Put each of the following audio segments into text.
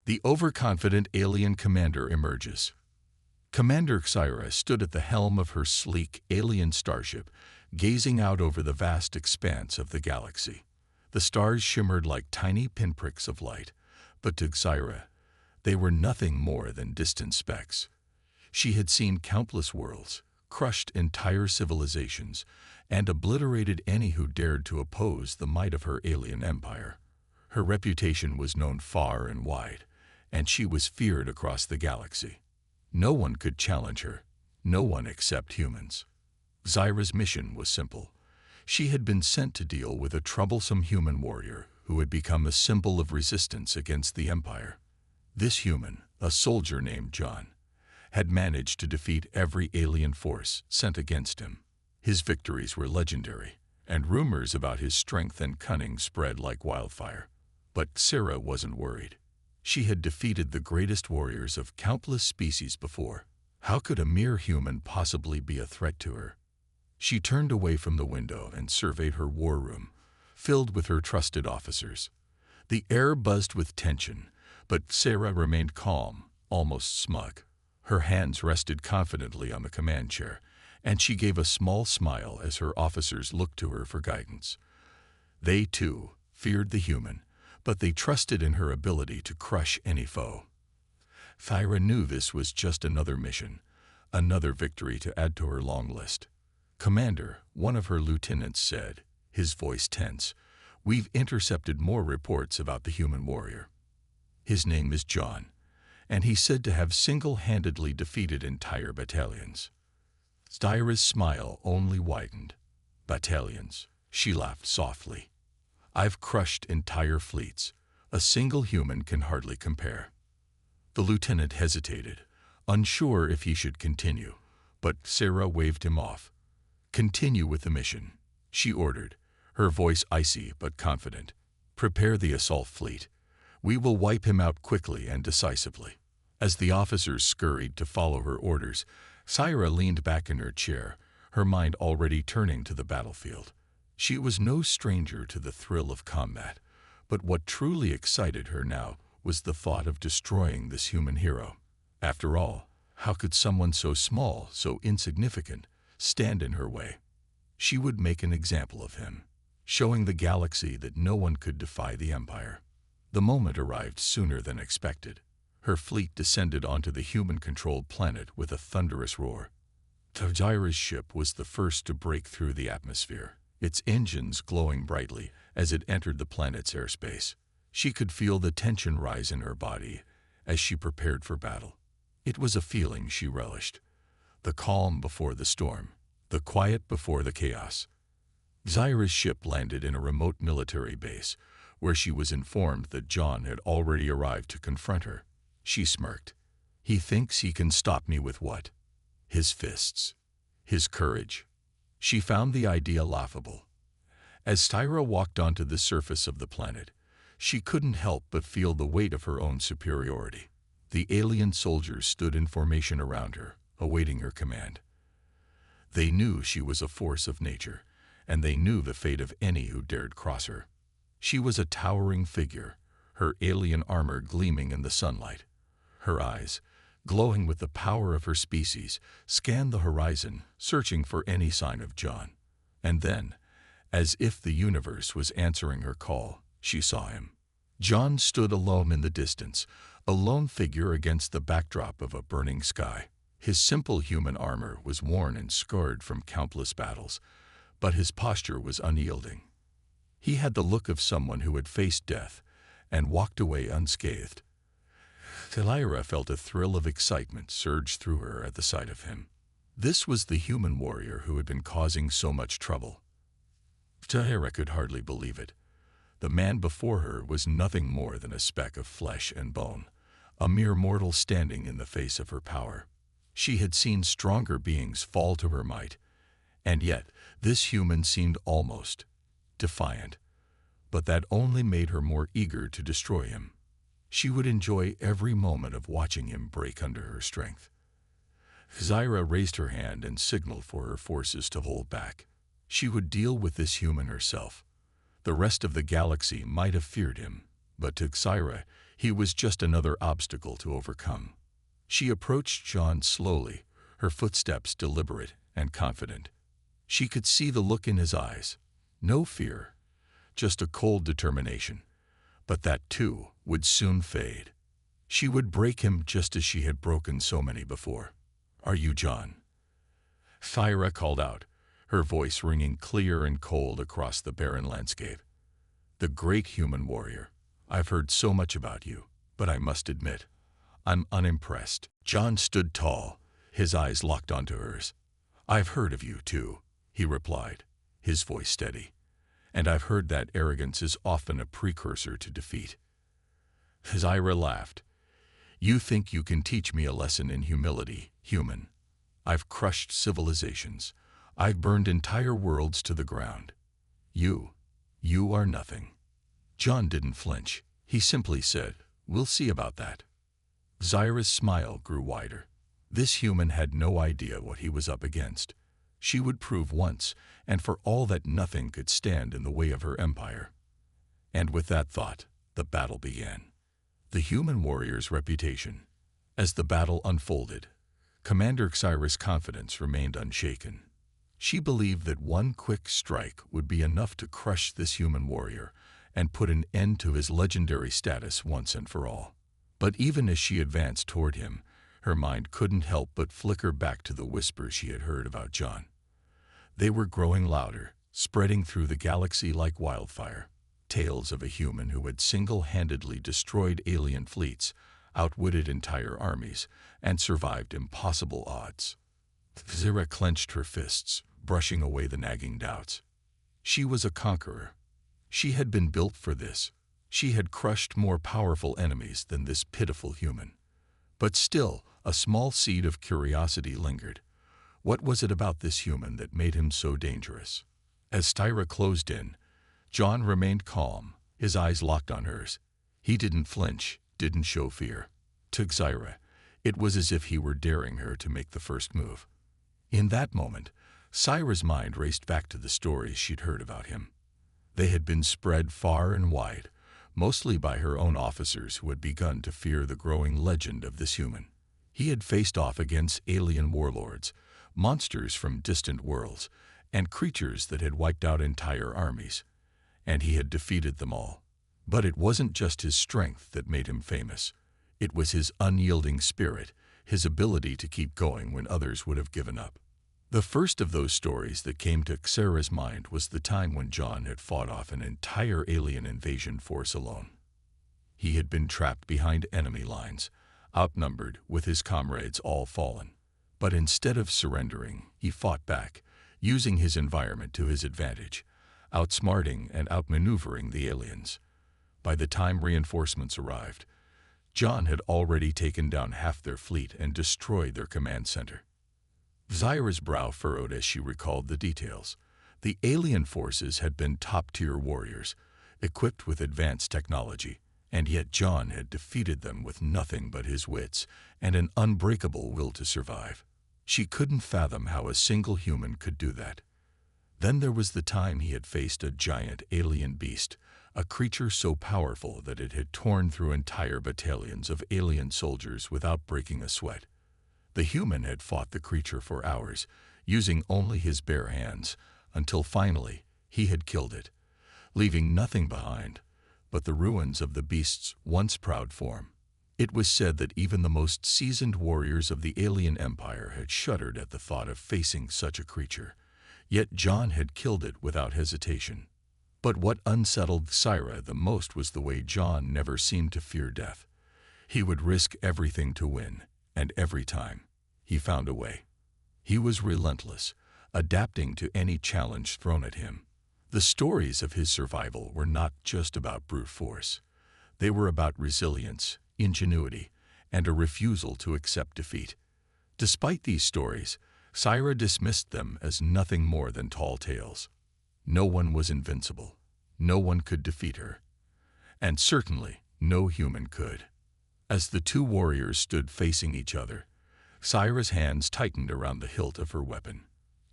The overconfident alien commander emerges. Commander Xyra stood at the helm of her sleek alien starship, gazing out over the vast expanse of the galaxy. The stars shimmered like tiny pinpricks of light, but to Xyra, they were nothing more than distant specks. She had seen countless worlds, crushed entire civilizations, and obliterated any who dared to oppose the might of her alien empire. Her reputation was known far and wide, and she was feared across the galaxy. No one could challenge her, no one except humans. Xyra's mission was simple. She had been sent to deal with a troublesome human warrior who had become a symbol of resistance against the Empire. This human, a soldier named John, had managed to defeat every alien force sent against him. His victories were legendary, and rumors about his strength and cunning spread like wildfire. But Xyra wasn't worried. She had defeated the greatest warriors of countless species before. How could a mere human possibly be a threat to her? She turned away from the window and surveyed her war room, filled with her trusted officers. The air buzzed with tension, but Xyra remained calm, almost smug. Her hands rested confidently on the command chair, and she gave a small smile as her officers looked to her for guidance. They, too, feared the human, but they trusted in her ability to crush any foe. Xyra knew this was just another mission, another victory to add to her long list. "Commander," one of her lieutenants said, his voice tense, "we've intercepted more reports about the human warrior. His name is John, and he's said to have single-handedly defeated entire battalions." Xyra's smile only widened. "Battalions," she laughed softly. "I've crushed entire fleets. A single human can hardly compare." The lieutenant hesitated, unsure if he should continue, but Xyra waved him off. "Continue with the mission," she ordered, her voice icy but confident. "Prepare the assault fleet. We will wipe him out quickly and decisively." As the officers scurried to follow her orders, Xyra leaned back in her chair, her mind already turning to the battlefield. She was no stranger to the thrill of combat, but what truly excited her now was the thought of destroying this human hero. After all, how could someone so small, so insignificant, stand in her way? She would make an example of him, showing the galaxy that no one could defy the Empire. The moment arrived sooner than expected. Her fleet descended onto the human-controlled planet with a thunderous roar. Xyra's ship was the first to break through the atmosphere, its engines glowing brightly as it entered the planet's airspace. She could feel the tension rise in her body as she prepared for battle. It was a feeling she relished. The calm before the storm, the quiet before the chaos. Xyra's ship landed in a remote military base, where she was informed that John had already arrived to confront her. She smirked. "He thinks he can stop me with what? His fists. His courage." She found the idea laughable. As Xyra walked onto the surface of the planet, she couldn't help but feel the weight of her own superiority. The alien soldiers stood in formation around her, awaiting her command. They knew she was a force of nature, and they knew the fate of any who dared cross her. She was a towering figure, her alien armor gleaming in the sunlight. Her eyes, glowing with the power of her species, scanned the horizon, searching for any sign of John. And then, as if the universe was answering her call, she saw him. John stood alone in the distance, a lone figure against the backdrop of a burning sky. His simple human armor was worn and scarred from countless battles, but his posture was unyielding. He had the look of someone who had faced death and walked away unscathed. Xyra felt a thrill of excitement surge through her at the sight of him. This was the human warrior who had been causing so much trouble. Xyra could hardly believe it. The man before her was nothing more than a speck of flesh and bone, a mere mortal standing in the face of her power. She had seen stronger beings fall to her might, and yet this human seemed almost defiant. But that only made her more eager to destroy him. She would enjoy every moment of watching him break under her strength. Xyra raised her hand and signaled for her forces to hold back. She would deal with this human herself. The rest of the galaxy might have feared him, but to Xyra, He was just another obstacle to overcome. She approached John slowly, her footsteps deliberate and confident. She could see the look in his eyes. No fear, just a cold determination. But that, too, would soon fade. She would break him just as she had broken so many before. "Are you John?" Thyra called out, her voice ringing clear and cold across the barren landscape. "The great human warrior. I've heard so much about you, but I must admit, I'm unimpressed." John stood tall, his eyes locked onto hers. "I've heard of you, too," he replied, his voice steady. "And I've heard that arrogance is often a precursor to defeat." Thyra laughed. "You think you can teach me a lesson in humility, human? I've crushed civilizations. I've burned entire worlds to the ground. You are nothing." John didn't flinch. He simply said, "We'll see about that." Thyra's smile grew wider. This human had no idea what he was up against. She would prove once, and for all that nothing could stand in the way of her empire. And with that thought, the battle began. The human warrior's reputation. As the battle unfolded, Commander Xyra's confidence remained unshaken. She believed that one quick strike would be enough to crush this human warrior and put an end to his legendary status once and for all. But even as she advanced toward him, her mind couldn't help but flicker back to the whispers she had heard about John. They were growing louder, spreading through the galaxy like wildfire. Tales of a human who had single-handedly destroyed alien fleets, outwitted entire armies, and survived impossible odds. Thyra clenched her fists, brushing away the nagging doubts. She was a conqueror. She had been built for this. She had crushed more powerful enemies than this pitiful human. But still, a small seed of curiosity lingered. What was it about this human that made him so dangerous? As Thyra closed in, John remained calm, his eyes locked on hers. He didn't flinch, didn't show fear. To Thyra, it was as if he were daring her to make the first move. In that moment, Thyra's mind raced back to the stories she'd heard about him. They had been spread far and wide, mostly by her own officers who had begun to fear the growing legend of this human. He had faced off against alien warlords, monsters from distant worlds, and creatures that had wiped out entire armies. And he had defeated them all. But it wasn't just his strength that made him famous. It was his unyielding spirit, his ability to keep going when others would have given up. The first of those stories that came to Xera's mind was the time when John had fought off an entire alien invasion force alone. He had been trapped behind enemy lines, outnumbered, with his comrades all fallen. But instead of surrendering, he fought back, using his environment to his advantage, outsmarting and outmaneuvering the aliens. By the time reinforcements arrived, John had already taken down half their fleet and destroyed their command center. Thyra's brow furrowed as she recalled the details. The alien forces had been top-tier warriors, equipped with advanced technology, and yet John had defeated them with nothing but his wits and an unbreakable will to survive. She couldn't fathom how a single human could do that. Then there was the time he had faced a giant alien beast, a creature so powerful that it had torn through entire battalions of alien soldiers without breaking a sweat. The human had fought the creature for hours, using only his bare hands, until finally he had killed it, leaving nothing behind but the ruins of the beast's once proud form. It was said that even the most seasoned warriors of the alien empire had shuddered at the thought of facing such a creature, yet John had killed it without hesitation. But what unsettled Thyra the most was the way John never seemed to fear death. He would risk everything to win, and every time, he found a way. He was relentless, adapting to any challenge thrown at him. The stories of his survival were not just about brute force. They were about resilience, ingenuity, and a refusal to accept defeat. Despite these stories, Thyra dismissed them as nothing more than tall tales. No one was invincible. No one could defeat her. And certainly, no human could. As the two warriors stood facing each other, Thyra's hands tightened around the hilt of her weapon.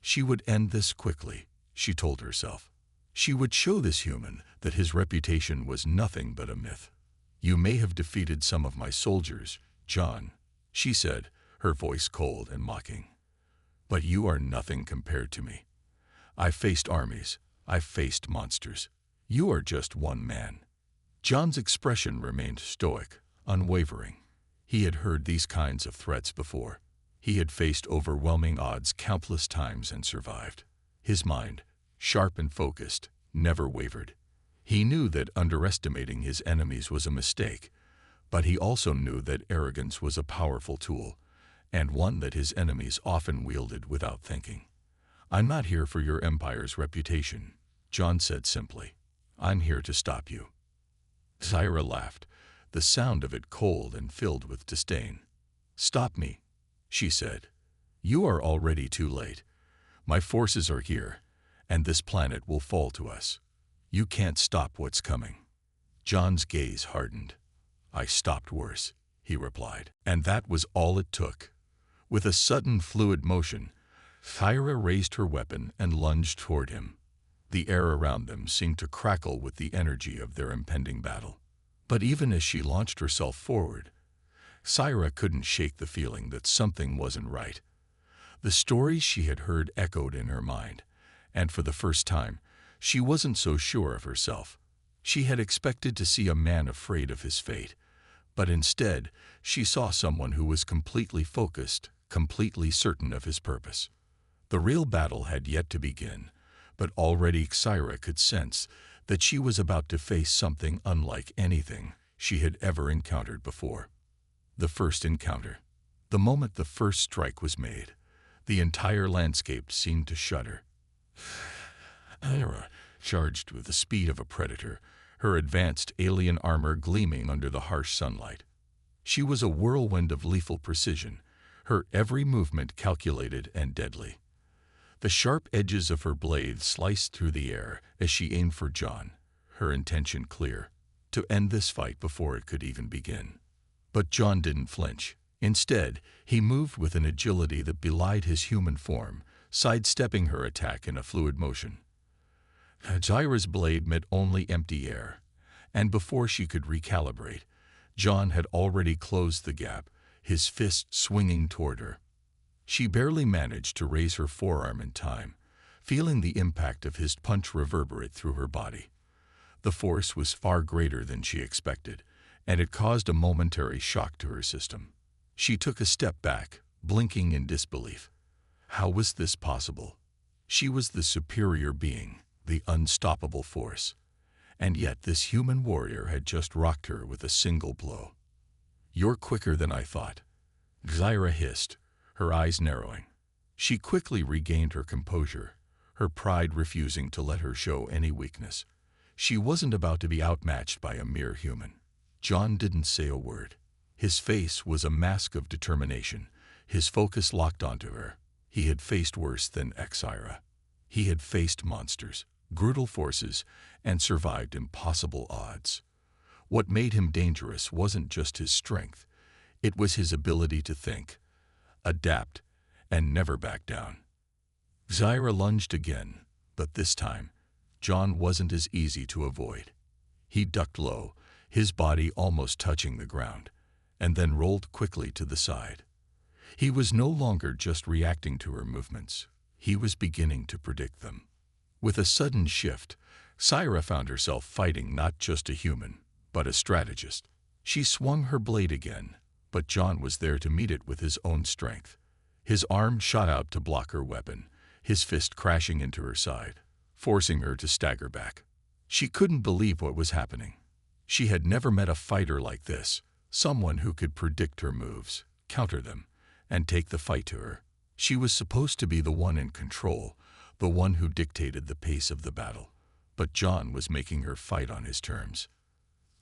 She would end this quickly, she told herself. She would show this human that his reputation was nothing but a myth. "You may have defeated some of my soldiers, John," she said, her voice cold and mocking. "But you are nothing compared to me. I've faced armies. I've faced monsters. You are just one man." John's expression remained stoic, unwavering. He had heard these kinds of threats before. He had faced overwhelming odds countless times and survived. His mind, sharp and focused, never wavered. He knew that underestimating his enemies was a mistake, but he also knew that arrogance was a powerful tool, and one that his enemies often wielded without thinking. "I'm not here for your empire's reputation," John said simply. "I'm here to stop you." Zyra laughed, the sound of it cold and filled with disdain. "Stop me," she said. "You are already too late. My forces are here, and this planet will fall to us. You can't stop what's coming." John's gaze hardened. "I stopped worse," he replied. And that was all it took. With a sudden fluid motion, Thyra raised her weapon and lunged toward him. The air around them seemed to crackle with the energy of their impending battle. But even as she launched herself forward, Thyra couldn't shake the feeling that something wasn't right. The stories she had heard echoed in her mind, and for the first time, she wasn't so sure of herself. She had expected to see a man afraid of his fate, but instead, she saw someone who was completely focused, completely certain of his purpose. The real battle had yet to begin, but already Thyra could sense that she was about to face something unlike anything she had ever encountered before. The first encounter. The moment the first strike was made, the entire landscape seemed to shudder. Thyra charged with the speed of a predator, her advanced alien armor gleaming under the harsh sunlight. She was a whirlwind of lethal precision, her every movement calculated and deadly. The sharp edges of her blade sliced through the air as she aimed for John, her intention clear, to end this fight before it could even begin. But John didn't flinch. Instead, he moved with an agility that belied his human form, sidestepping her attack in a fluid motion. Zyra's blade met only empty air, and before she could recalibrate, John had already closed the gap, his fist swinging toward her. She barely managed to raise her forearm in time, feeling the impact of his punch reverberate through her body. The force was far greater than she expected, and it caused a momentary shock to her system. She took a step back, blinking in disbelief. How was this possible? She was the superior being, the unstoppable force. And yet this human warrior had just rocked her with a single blow. "You're quicker than I thought," Zyra hissed, her eyes narrowing. She quickly regained her composure, her pride refusing to let her show any weakness. She wasn't about to be outmatched by a mere human. John didn't say a word. His face was a mask of determination, his focus locked onto her. He had faced worse than Zyra. He had faced monsters, brutal forces, and survived impossible odds. What made him dangerous wasn't just his strength, it was his ability to think, adapt, and never back down. Zyra lunged again, but this time, John wasn't as easy to avoid. He ducked low, his body almost touching the ground, and then rolled quickly to the side. He was no longer just reacting to her movements, he was beginning to predict them. With a sudden shift, Zyra found herself fighting not just a human, but a strategist. She swung her blade again, but John was there to meet it with his own strength. His arm shot out to block her weapon, his fist crashing into her side, forcing her to stagger back. She couldn't believe what was happening. She had never met a fighter like this, someone who could predict her moves, counter them, and take the fight to her. She was supposed to be the one in control, the one who dictated the pace of the battle. But John was making her fight on his terms.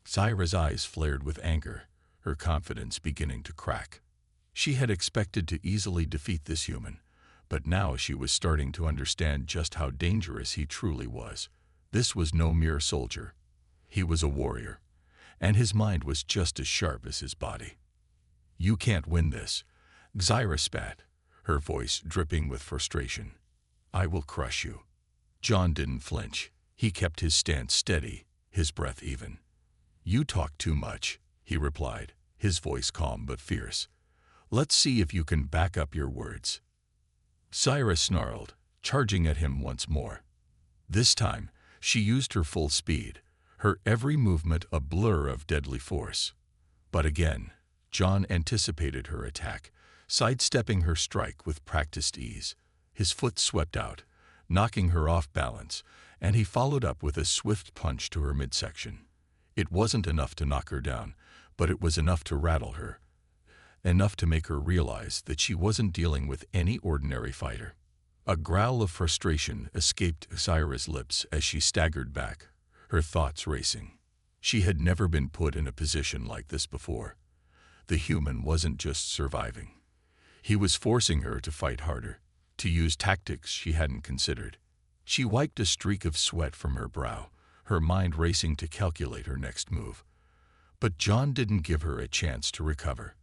Zyra's eyes flared with anger, her confidence beginning to crack. She had expected to easily defeat this human, but now she was starting to understand just how dangerous he truly was. This was no mere soldier. He was a warrior, and his mind was just as sharp as his body. "You can't win this," Zyra spat, her voice dripping with frustration. "I will crush you." John didn't flinch. He kept his stance steady, his breath even. "You talk too much," he replied, his voice calm but fierce. "Let's see if you can back up your words." Zaira snarled, charging at him once more. This time, she used her full speed, her every movement a blur of deadly force. But again, John anticipated her attack, sidestepping her strike with practiced ease. His foot swept out, knocking her off balance, and he followed up with a swift punch to her midsection. It wasn't enough to knock her down, but it was enough to rattle her, enough to make her realize that she wasn't dealing with any ordinary fighter. A growl of frustration escaped Zaira's lips as she staggered back, her thoughts racing. She had never been put in a position like this before. The human wasn't just surviving. He was forcing her to fight harder, to use tactics she hadn't considered. She wiped a streak of sweat from her brow, her mind racing to calculate her next move. But John didn't give her a chance to recover.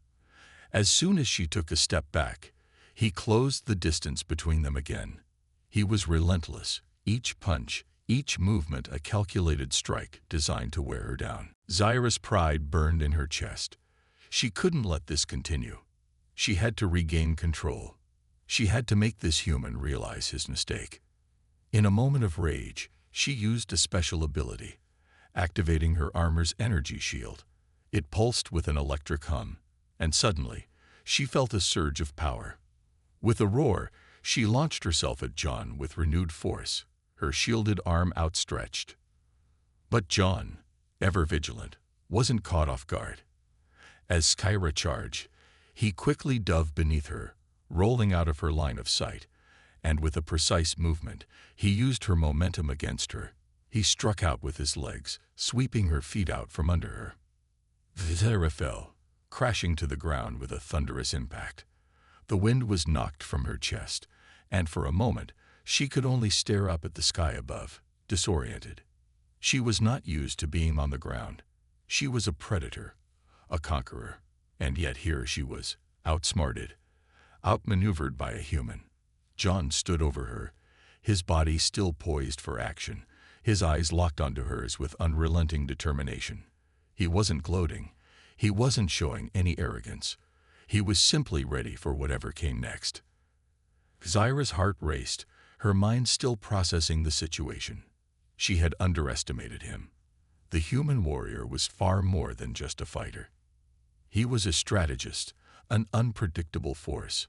As soon as she took a step back, he closed the distance between them again. He was relentless, each punch, each movement a calculated strike designed to wear her down. Zaira's pride burned in her chest. She couldn't let this continue. She had to regain control. She had to make this human realize his mistake. In a moment of rage, she used a special ability, activating her armor's energy shield. It pulsed with an electric hum, and suddenly, she felt a surge of power. With a roar, she launched herself at John with renewed force, her shielded arm outstretched. But John, ever vigilant, wasn't caught off guard. As Zaira charged, he quickly dove beneath her, rolling out of her line of sight, and with a precise movement, he used her momentum against her. He struck out with his legs, sweeping her feet out from under her. Zaira fell, crashing to the ground with a thunderous impact. The wind was knocked from her chest, and for a moment, she could only stare up at the sky above, disoriented. She was not used to being on the ground. She was a predator, a conqueror, and yet here she was, outsmarted, outmaneuvered by a human. John stood over her, his body still poised for action, his eyes locked onto hers with unrelenting determination. He wasn't gloating. He wasn't showing any arrogance. He was simply ready for whatever came next. Zaira's heart raced, her mind still processing the situation. She had underestimated him. The human warrior was far more than just a fighter. He was a strategist, an unpredictable force,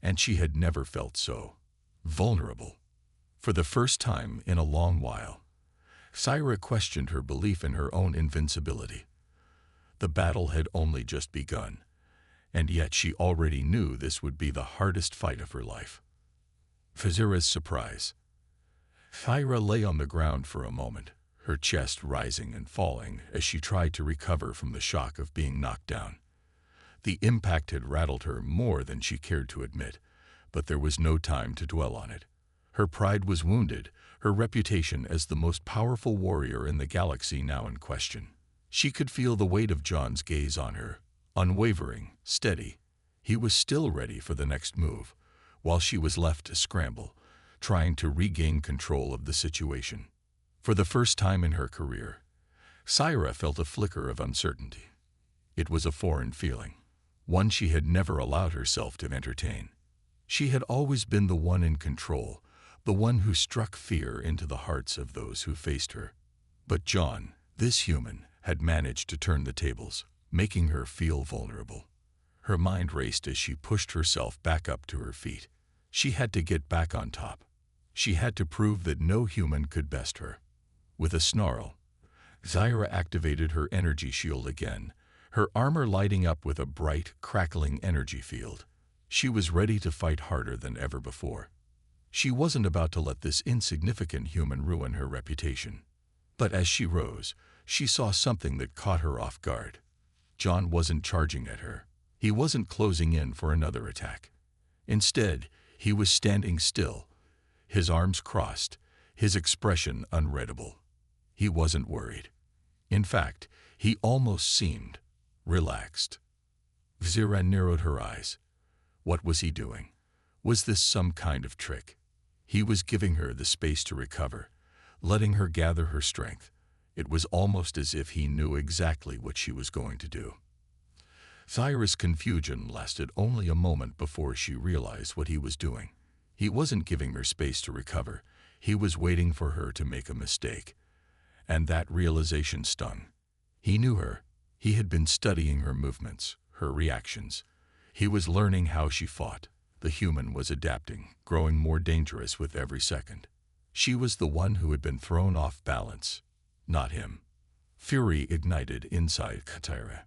and she had never felt so vulnerable. For the first time in a long while, Zaira questioned her belief in her own invincibility. The battle had only just begun, and yet she already knew this would be the hardest fight of her life. To Zaira's surprise, Zaira lay on the ground for a moment, her chest rising and falling as she tried to recover from the shock of being knocked down. The impact had rattled her more than she cared to admit, but there was no time to dwell on it. Her pride was wounded, her reputation as the most powerful warrior in the galaxy now in question. She could feel the weight of John's gaze on her, unwavering, steady. He was still ready for the next move, while she was left to scramble, trying to regain control of the situation. For the first time in her career, Zaira felt a flicker of uncertainty. It was a foreign feeling, one she had never allowed herself to entertain. She had always been the one in control, the one who struck fear into the hearts of those who faced her. But John, this human, had managed to turn the tables, making her feel vulnerable. Her mind raced as she pushed herself back up to her feet. She had to get back on top. She had to prove that no human could best her. With a snarl, Zaira activated her energy shield again, her armor lighting up with a bright, crackling energy field. She was ready to fight harder than ever before. She wasn't about to let this insignificant human ruin her reputation. But as she rose, she saw something that caught her off guard. John wasn't charging at her. He wasn't closing in for another attack. Instead, he was standing still, his arms crossed, his expression unreadable. He wasn't worried. In fact, he almost seemed relaxed. Zaira narrowed her eyes. What was he doing? Was this some kind of trick? He was giving her the space to recover, letting her gather her strength. It was almost as if he knew exactly what she was going to do. Thyra's confusion lasted only a moment before she realized what he was doing. He wasn't giving her space to recover. He was waiting for her to make a mistake. And that realization stung. He knew her. He had been studying her movements, her reactions. He was learning how she fought. The human was adapting, growing more dangerous with every second. She was the one who had been thrown off balance, not him. Fury ignited inside Thyra.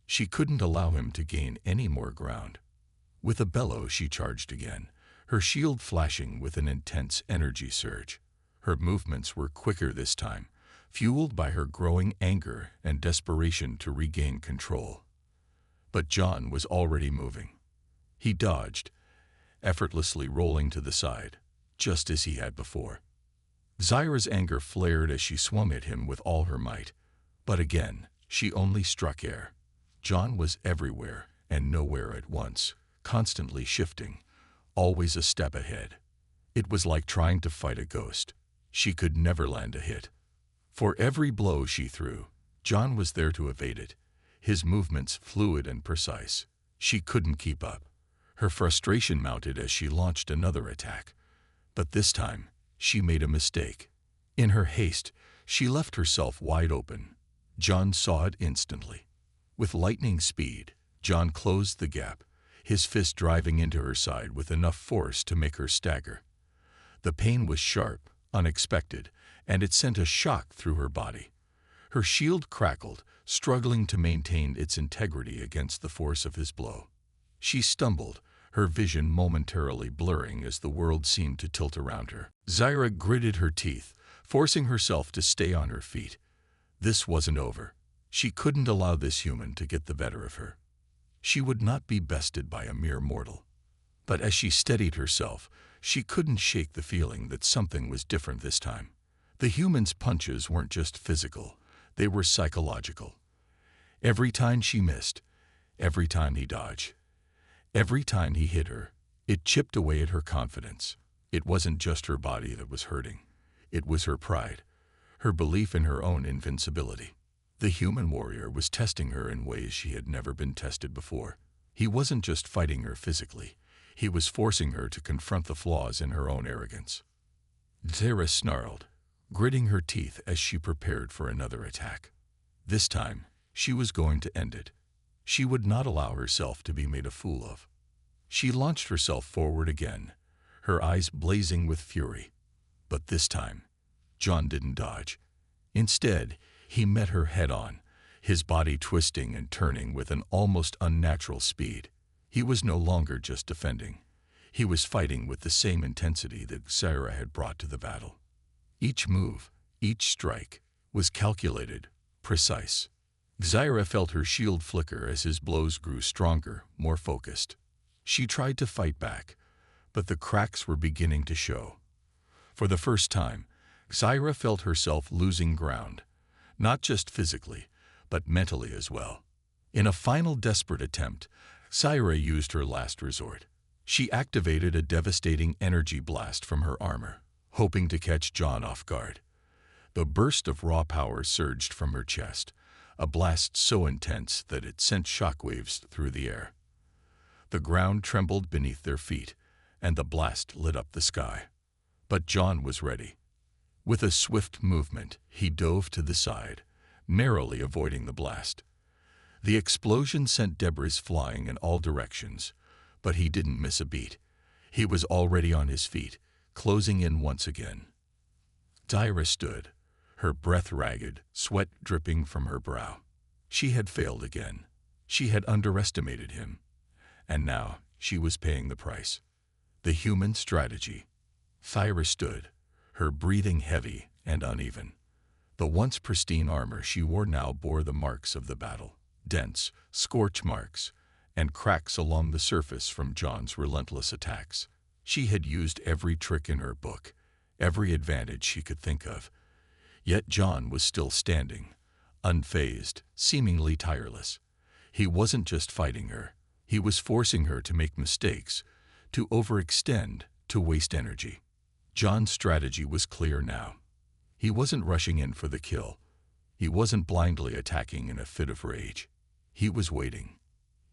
She couldn't allow him to gain any more ground. With a bellow, she charged again, her shield flashing with an intense energy surge. Her movements were quicker this time, fueled by her growing anger and desperation to regain control. But John was already moving. He dodged, effortlessly rolling to the side, just as he had before. Thyra's anger flared as she swung at him with all her might. But again, she only struck air. John was everywhere and nowhere at once, constantly shifting, always a step ahead. It was like trying to fight a ghost. She could never land a hit. For every blow she threw, John was there to evade it, his movements fluid and precise. She couldn't keep up. Her frustration mounted as she launched another attack. But this time, she made a mistake. In her haste, she left herself wide open. John saw it instantly. With lightning speed, John closed the gap, his fist driving into her side with enough force to make her stagger. The pain was sharp, unexpected, and it sent a shock through her body. Her shield crackled, struggling to maintain its integrity against the force of his blow. She stumbled, her vision momentarily blurring as the world seemed to tilt around her. Thyra gritted her teeth, forcing herself to stay on her feet. This wasn't over. She couldn't allow this human to get the better of her. She would not be bested by a mere mortal. But as she steadied herself, she couldn't shake the feeling that something was different this time. The human's punches weren't just physical, they were psychological. Every time she missed, every time he dodged, every time he hit her, it chipped away at her confidence. It wasn't just her body that was hurting. It was her pride, her belief in her own invincibility. The human warrior was testing her in ways she had never been tested before. He wasn't just fighting her physically. He was forcing her to confront the flaws in her own arrogance. Thyra snarled, gritting her teeth as she prepared for another attack. This time, she was going to end it. She would not allow herself to be made a fool of. She launched herself forward again, her eyes blazing with fury. But this time, John didn't dodge. Instead, he met her head-on, his body twisting and turning with an almost unnatural speed. He was no longer just defending. He was fighting with the same intensity that Thyra had brought to the battle. Each move, each strike, was calculated, precise. Thyra felt her shield flicker as his blows grew stronger, more focused. She tried to fight back, but the cracks were beginning to show. For the first time, Thyra felt herself losing ground, not just physically, but mentally as well. In a final desperate attempt, Thyra used her last resort. She activated a devastating energy blast from her armor, hoping to catch John off guard. The burst of raw power surged from her chest, a blast so intense that it sent shockwaves through the air. The ground trembled beneath their feet, and the blast lit up the sky. But John was ready. With a swift movement, he dove to the side, narrowly avoiding the blast. The explosion sent debris flying in all directions, but he didn't miss a beat. He was already on his feet, closing in once again. Thyra stood, her breath ragged, sweat dripping from her brow. She had failed again. She had underestimated him. And now she was paying the price. The human strategy. Thyra stood, her breathing heavy and uneven. The once pristine armor she wore now bore the marks of the battle, dense, scorch marks, and cracks along the surface from John's relentless attacks. She had used every trick in her book, every advantage she could think of. Yet John was still standing, unfazed, seemingly tireless. He wasn't just fighting her. He was forcing her to make mistakes, to overextend, to waste energy. John's strategy was clear now. He wasn't rushing in for the kill. He wasn't blindly attacking in a fit of rage. He was waiting.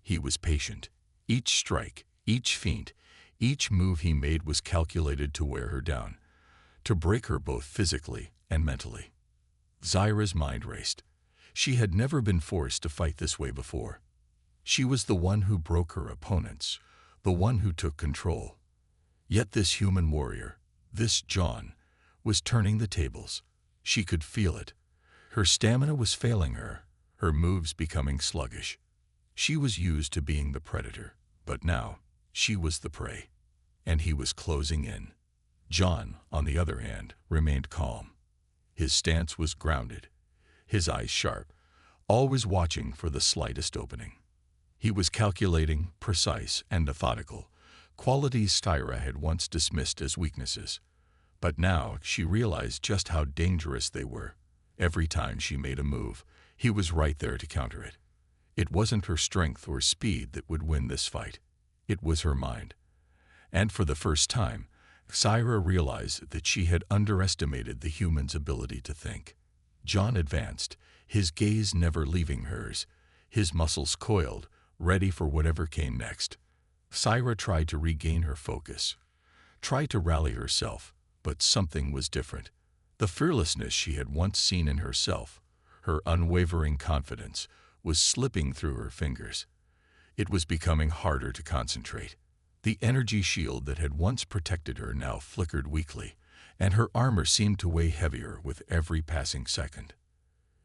He was patient. Each strike, each feint, each move he made was calculated to wear her down, to break her both physically and mentally. Zyra's mind raced. She had never been forced to fight this way before. She was the one who broke her opponents, the one who took control. Yet this human warrior, this John, was turning the tables. She could feel it. Her stamina was failing her, her moves becoming sluggish. She was used to being the predator, but now she was the prey, and he was closing in. John, on the other hand, remained calm. His stance was grounded, his eyes sharp, always watching for the slightest opening. He was calculating, precise, and methodical, qualities Styra had once dismissed as weaknesses. But now she realized just how dangerous they were. Every time she made a move, he was right there to counter it. It wasn't her strength or speed that would win this fight. It was her mind. And for the first time, Zyra realized that she had underestimated the human's ability to think. John advanced, his gaze never leaving hers, his muscles coiled, ready for whatever came next. Zyra tried to regain her focus, tried to rally herself, but something was different. The fearlessness she had once seen in herself, her unwavering confidence, was slipping through her fingers. It was becoming harder to concentrate. The energy shield that had once protected her now flickered weakly, and her armor seemed to weigh heavier with every passing second.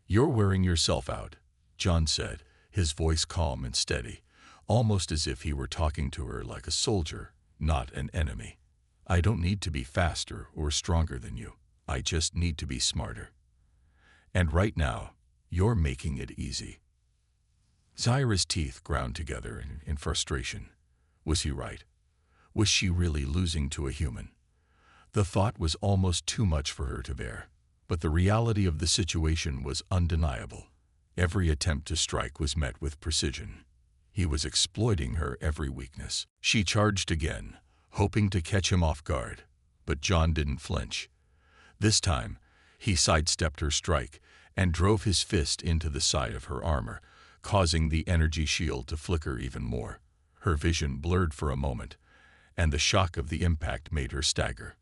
"You're wearing yourself out," John said, his voice calm and steady, almost as if he were talking to her like a soldier, not an enemy. "I don't need to be faster or stronger than you. I just need to be smarter. And right now, you're making it easy." Zyra's teeth ground together in frustration. Was he right? Was she really losing to a human? The thought was almost too much for her to bear, but the reality of the situation was undeniable. Every attempt to strike was met with precision. He was exploiting her every weakness. She charged again, hoping to catch him off guard, but John didn't flinch. This time, he sidestepped her strike and drove his fist into the side of her armor, causing the energy shield to flicker even more. Her vision blurred for a moment, and the shock of the impact made her stagger.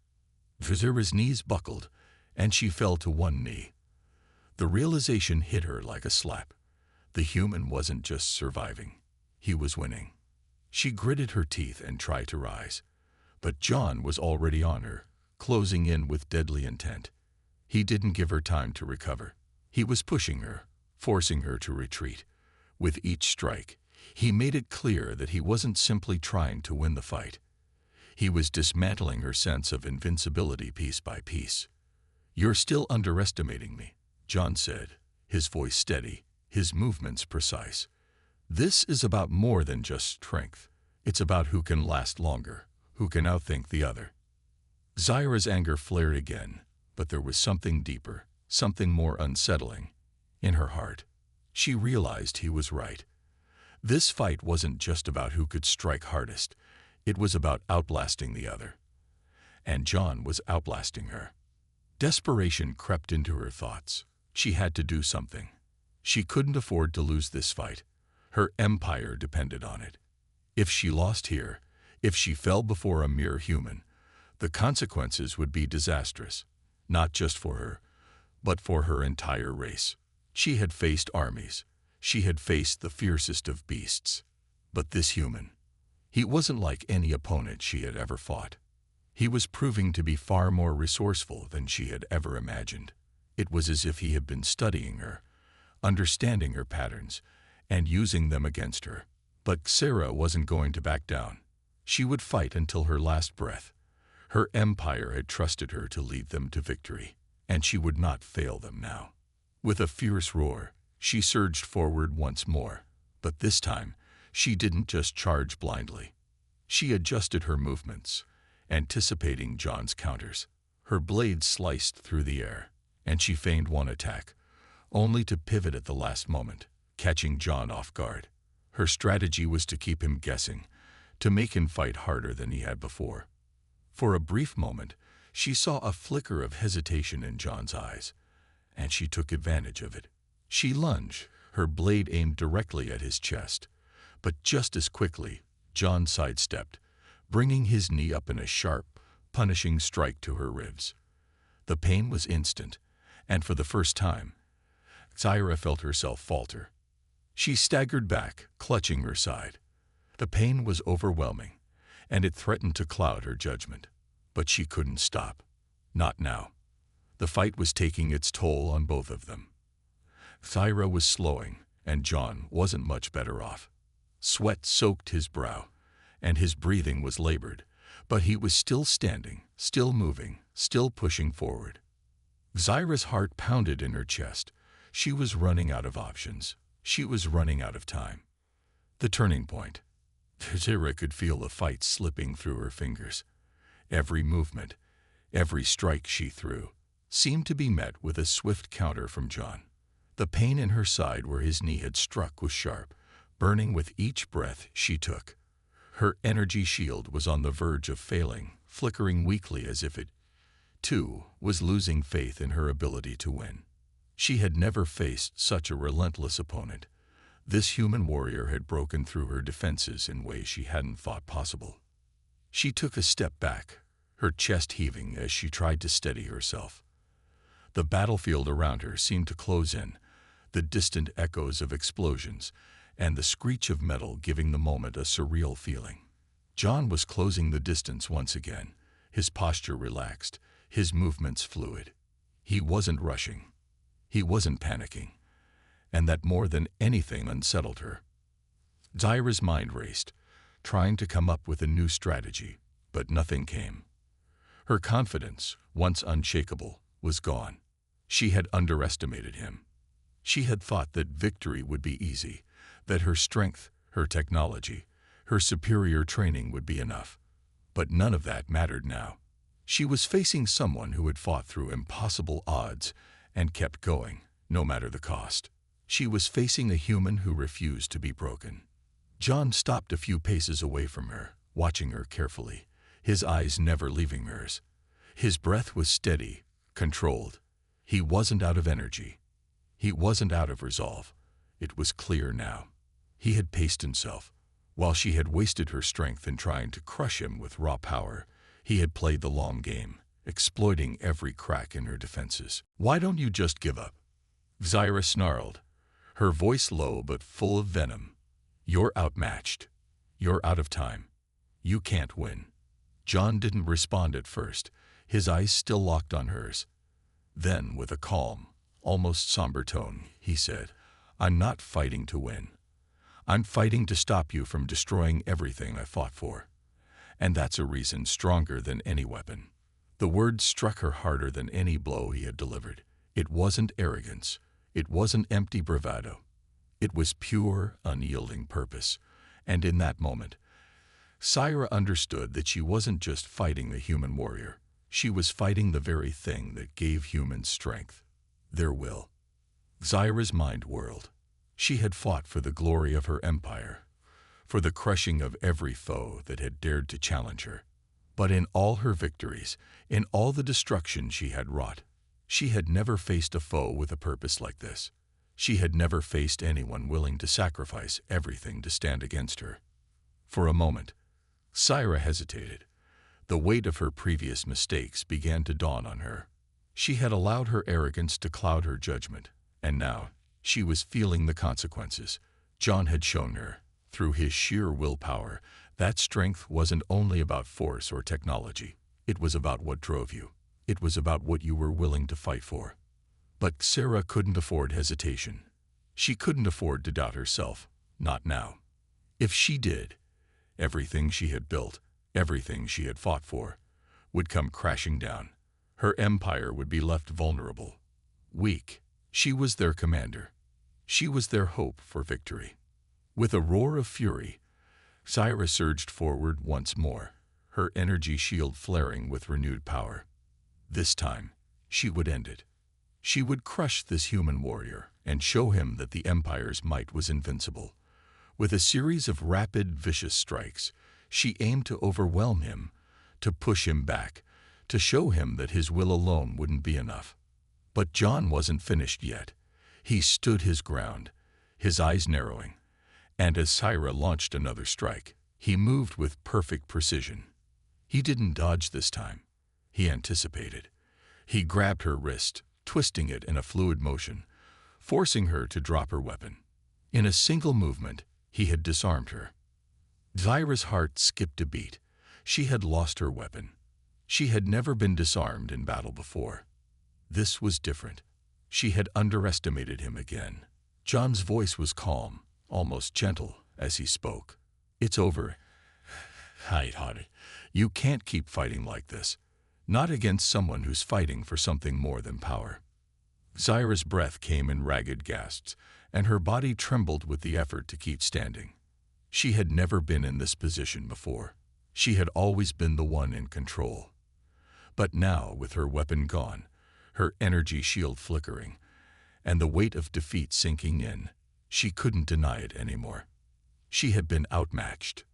Zyra's knees buckled, and she fell to one knee. The realization hit her like a slap. The human wasn't just surviving. He was winning. She gritted her teeth and tried to rise, but John was already on her, closing in with deadly intent. He didn't give her time to recover. He was pushing her, forcing her to retreat. With each strike, he made it clear that he wasn't simply trying to win the fight. He was dismantling her sense of invincibility piece by piece. "You're still underestimating me," John said, his voice steady, his movements precise. "This is about more than just strength. It's about who can last longer, who can outthink the other." Zyra's anger flared again, but there was something deeper, something more unsettling. In her heart, she realized he was right. This fight wasn't just about who could strike hardest. It was about outlasting the other. And John was outlasting her. Desperation crept into her thoughts. She had to do something. She couldn't afford to lose this fight. Her empire depended on it. If she lost here, if she fell before a mere human, the consequences would be disastrous, not just for her, but for her entire race. She had faced armies. She had faced the fiercest of beasts. But this human, he wasn't like any opponent she had ever fought. He was proving to be far more resourceful than she had ever imagined. It was as if he had been studying her, understanding her patterns, and using them against her. But Zyra wasn't going to back down. She would fight until her last breath. Her empire had trusted her to lead them to victory, and she would not fail them now. With a fierce roar, she surged forward once more, but this time, she didn't just charge blindly. She adjusted her movements, anticipating John's counters. Her blade sliced through the air, and she feigned one attack, only to pivot at the last moment, catching John off guard. Her strategy was to keep him guessing, to make him fight harder than he had before. For a brief moment, she saw a flicker of hesitation in John's eyes, and she took advantage of it. She lunged, her blade aimed directly at his chest. But just as quickly, John sidestepped, bringing his knee up in a sharp, punishing strike to her ribs. The pain was instant, and for the first time, Zaira felt herself falter. She staggered back, clutching her side. The pain was overwhelming, and it threatened to cloud her judgment. But she couldn't stop. Not now. The fight was taking its toll on both of them. Zaira was slowing, and John wasn't much better off. Sweat soaked his brow, and his breathing was labored, but he was still standing, still moving, still pushing forward. Zaira's heart pounded in her chest. She was running out of options. She was running out of time. The turning point. Zaira could feel the fight slipping through her fingers. Every movement, every strike she threw, seemed to be met with a swift counter from John. The pain in her side where his knee had struck was sharp, burning with each breath she took. Her energy shield was on the verge of failing, flickering weakly as if it, too, was losing faith in her ability to win. She had never faced such a relentless opponent. This human warrior had broken through her defenses in ways she hadn't thought possible. She took a step back, her chest heaving as she tried to steady herself. The battlefield around her seemed to close in, the distant echoes of explosions, and the screech of metal giving the moment a surreal feeling. John was closing the distance once again, his posture relaxed, his movements fluid. He wasn't rushing. He wasn't panicking. And that more than anything unsettled her. Zaira's mind raced, trying to come up with a new strategy, but nothing came. Her confidence, once unshakable, was gone. She had underestimated him. She had thought that victory would be easy, that her strength, her technology, her superior training would be enough. But none of that mattered now. She was facing someone who had fought through impossible odds and kept going, no matter the cost. She was facing a human who refused to be broken. John stopped a few paces away from her, watching her carefully, his eyes never leaving hers. His breath was steady, controlled. He wasn't out of energy. He wasn't out of resolve. It was clear now. He had paced himself. While she had wasted her strength in trying to crush him with raw power, he had played the long game, exploiting every crack in her defenses. "Why don't you just give up?" Zaira snarled, her voice low but full of venom. "You're outmatched. You're out of time. You can't win." John didn't respond at first, his eyes still locked on hers. Then, with a calm, almost somber tone, he said, "I'm not fighting to win. I'm fighting to stop you from destroying everything I fought for. And that's a reason stronger than any weapon." The words struck her harder than any blow he had delivered. It wasn't arrogance. It wasn't empty bravado. It was pure, unyielding purpose. And in that moment, Zaira understood that she wasn't just fighting the human warrior. She was fighting the very thing that gave humans strength, their will. Zaira's mind whirled. She had fought for the glory of her empire, for the crushing of every foe that had dared to challenge her. But in all her victories, in all the destruction she had wrought, she had never faced a foe with a purpose like this. She had never faced anyone willing to sacrifice everything to stand against her. For a moment, Zaira hesitated. The weight of her previous mistakes began to dawn on her. She had allowed her arrogance to cloud her judgment, and now she was feeling the consequences. John had shown her, through his sheer willpower, that strength wasn't only about force or technology. It was about what drove you. It was about what you were willing to fight for. But Zaira couldn't afford hesitation. She couldn't afford to doubt herself, not now. If she did, everything she had built, everything she had fought for, would come crashing down. Her empire would be left vulnerable, weak. She was their commander. She was their hope for victory. With a roar of fury, Zaira surged forward once more, her energy shield flaring with renewed power. This time, she would end it. She would crush this human warrior and show him that the Empire's might was invincible. With a series of rapid, vicious strikes, she aimed to overwhelm him, to push him back, to show him that his will alone wouldn't be enough. But John wasn't finished yet. He stood his ground, his eyes narrowing, and as Syra launched another strike, he moved with perfect precision. He didn't dodge this time. He anticipated. He grabbed her wrist, twisting it in a fluid motion, forcing her to drop her weapon. In a single movement, he had disarmed her. Syra's heart skipped a beat. She had lost her weapon. She had never been disarmed in battle before. This was different. She had underestimated him again. John's voice was calm, almost gentle, as he spoke. "It's over. Hide. You can't keep fighting like this. Not against someone who's fighting for something more than power." Syra's breath came in ragged gasps, and her body trembled with the effort to keep standing. She had never been in this position before. She had always been the one in control. But now, with her weapon gone, her energy shield flickering, and the weight of defeat sinking in, she couldn't deny it anymore. She had been outmatched.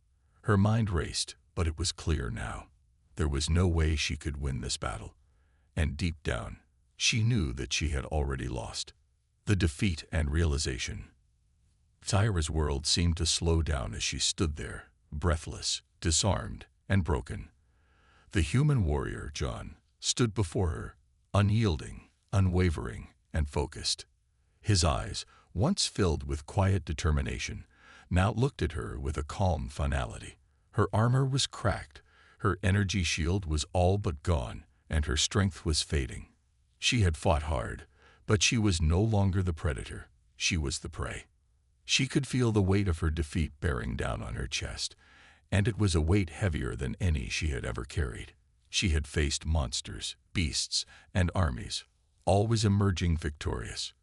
Her mind raced, but it was clear now. There was no way she could win this battle. And deep down, she knew that she had already lost. The defeat and realization. Syra's world seemed to slow down as she stood there, breathless, disarmed, and broken. The human warrior, John, stood before her, unyielding, unwavering, and focused. His eyes, once filled with quiet determination, now looked at her with a calm finality. Her armor was cracked, her energy shield was all but gone, and her strength was fading. She had fought hard, but she was no longer the predator. She was the prey. She could feel the weight of her defeat bearing down on her chest, and it was a weight heavier than any she had ever carried. She had faced monsters, beasts, and armies, always emerging victorious.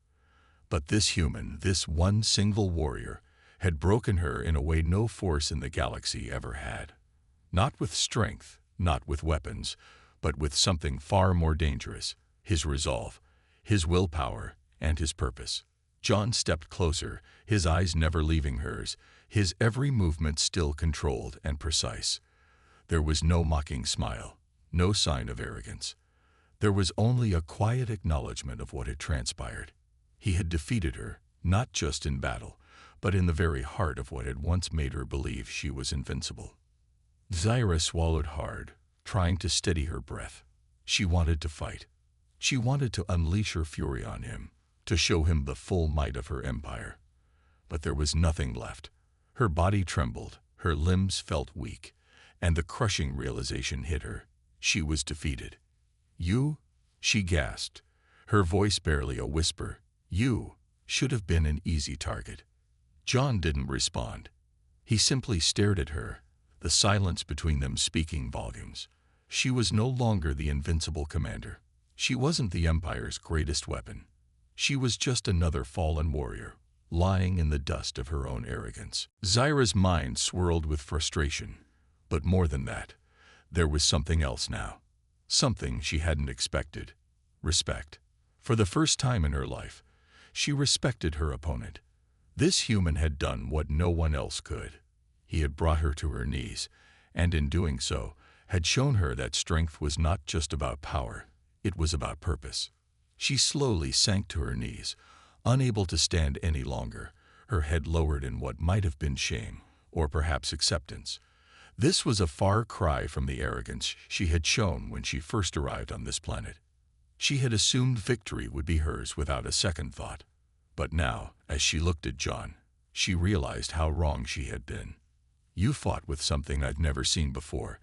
But this human, this one single warrior, had broken her in a way no force in the galaxy ever had. Not with strength, not with weapons, but with something far more dangerous: his resolve, his willpower, and his purpose. John stepped closer, his eyes never leaving hers, his every movement still controlled and precise. There was no mocking smile, no sign of arrogance. There was only a quiet acknowledgement of what had transpired. He had defeated her, not just in battle, but in the very heart of what had once made her believe she was invincible. Syra swallowed hard, trying to steady her breath. She wanted to fight. She wanted to unleash her fury on him, to show him the full might of her empire. But there was nothing left. Her body trembled, her limbs felt weak, and the crushing realization hit her. She was defeated. "You?" she gasped, her voice barely a whisper. "You should have been an easy target." John didn't respond. He simply stared at her, the silence between them speaking volumes. She was no longer the invincible commander. She wasn't the Empire's greatest weapon. She was just another fallen warrior, lying in the dust of her own arrogance. Syra's mind swirled with frustration. But more than that, there was something else now. Something she hadn't expected. Respect. For the first time in her life, she respected her opponent. This human had done what no one else could. He had brought her to her knees, and in doing so, had shown her that strength was not just about power, it was about purpose. She slowly sank to her knees, unable to stand any longer, her head lowered in what might have been shame, or perhaps acceptance. This was a far cry from the arrogance she had shown when she first arrived on this planet. She had assumed victory would be hers without a second thought. But now, as she looked at John, she realized how wrong she had been. "You fought with something I've never seen before,"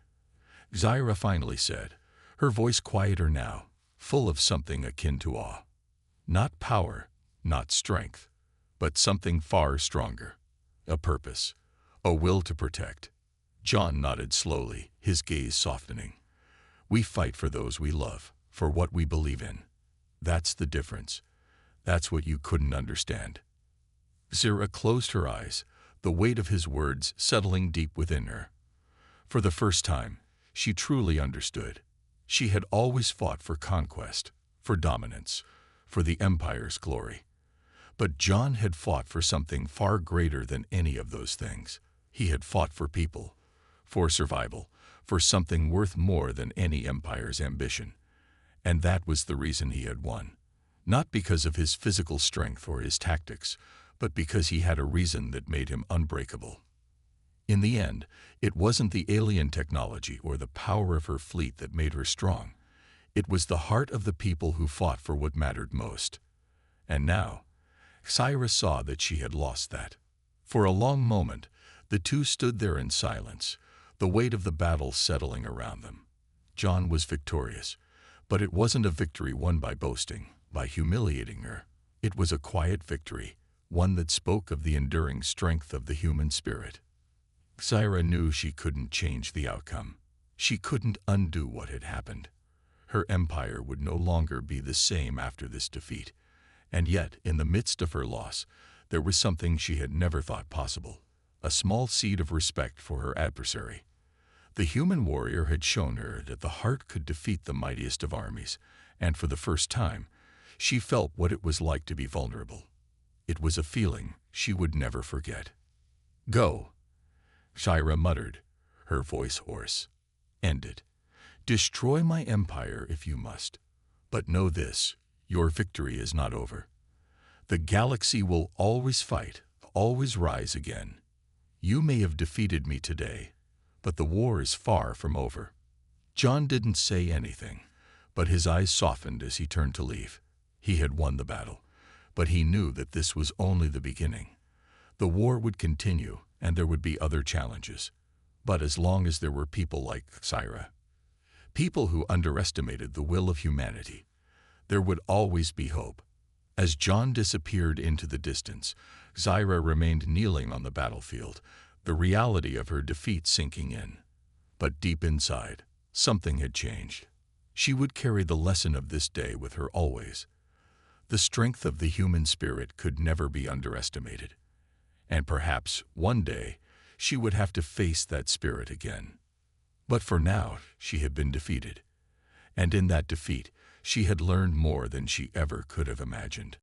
Syra finally said, her voice quieter now, full of something akin to awe. Not power, not strength, but something far stronger. A purpose, a will to protect. John nodded slowly, his gaze softening. "We fight for those we love, for what we believe in. That's the difference. That's what you couldn't understand." Syra closed her eyes, the weight of his words settling deep within her. For the first time, she truly understood. She had always fought for conquest, for dominance, for the Empire's glory. But John had fought for something far greater than any of those things. He had fought for people, for survival, for something worth more than any Empire's ambition. And that was the reason he had won. not because of his physical strength or his tactics, but because he had a reason that made him unbreakable. In the end, it wasn't the alien technology or the power of her fleet that made her strong. It was the heart of the people who fought for what mattered most. And now, Cyrus saw that she had lost that. For a long moment, the two stood there in silence, the weight of the battle settling around them. John was victorious, but it wasn't a victory won by boasting, by humiliating her. It was a quiet victory, one that spoke of the enduring strength of the human spirit. Cyrus knew she couldn't change the outcome. She couldn't undo what had happened. Her empire would no longer be the same after this defeat. And yet, in the midst of her loss, there was something she had never thought possible, a small seed of respect for her adversary. The human warrior had shown her that the heart could defeat the mightiest of armies, and for the first time, she felt what it was like to be vulnerable. It was a feeling she would never forget. "Go," Shira muttered, her voice hoarse. "End it. Destroy my empire if you must. But know this, your victory is not over. The galaxy will always fight, always rise again. You may have defeated me today, but the war is far from over." John didn't say anything, but his eyes softened as he turned to leave. He had won the battle, but he knew that this was only the beginning. The war would continue, and there would be other challenges. But as long as there were people like Cyrus, people who underestimated the will of humanity, there would always be hope. As John disappeared into the distance, Zyra remained kneeling on the battlefield, the reality of her defeat sinking in. But deep inside, something had changed. She would carry the lesson of this day with her always. The strength of the human spirit could never be underestimated. And perhaps, one day, she would have to face that spirit again. But for now, she had been defeated. And in that defeat, she had learned more than she ever could have imagined.